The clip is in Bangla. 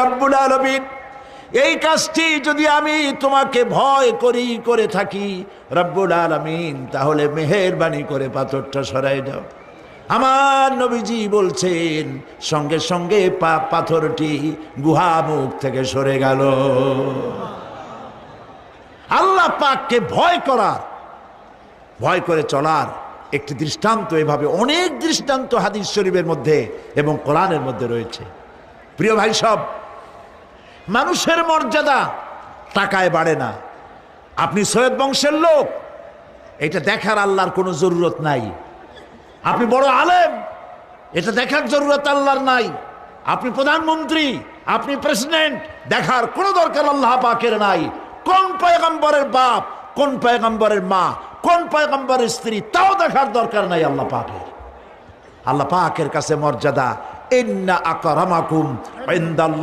রব্বুল আলামিন, এই কাজটি যদি আমি তোমাকে ভয় করি করে থাকি রব্বুল আলামিন, তাহলে মেহেরবানি করে পাথরটা সরাই দাও। আমার নবীজি বলছেন সঙ্গে সঙ্গে পাথরটি গুহা মুখ থেকে সরে গেল। আল্লাহ পাককে ভয় করার, ভয় করে চলার একটি দৃষ্টান্ত, এভাবে অনেক দৃষ্টান্ত হাদিস শরীফের মধ্যে এবং কোরআনের মধ্যে রয়েছে। প্রিয় ভাই সব, মানুষের মর্যাদা টাকায় বাড়ে না। আপনি সৈয়দ বংশের লোক, এটা দেখার আল্লাহর কোনো জরুরত নাই। আপনি বড় আলেম, এটা দেখার জরুরত আল্লাহর নাই। আপনি প্রধানমন্ত্রী, আপনি প্রেসিডেন্ট, দেখার কোনো দরকার আল্লাহ পাকের নাই। কোন পয়গম্বরের বাপ, কোন পয়গম্বরের মা, কোন পয়গম্বরের স্ত্রী, তাও দেখার দরকার নাই আল্লাহ পাকের। আল্লাহ পাকের কাছে মর্যাদা ইন্না আকরামাকুম ইনদাল্লাহ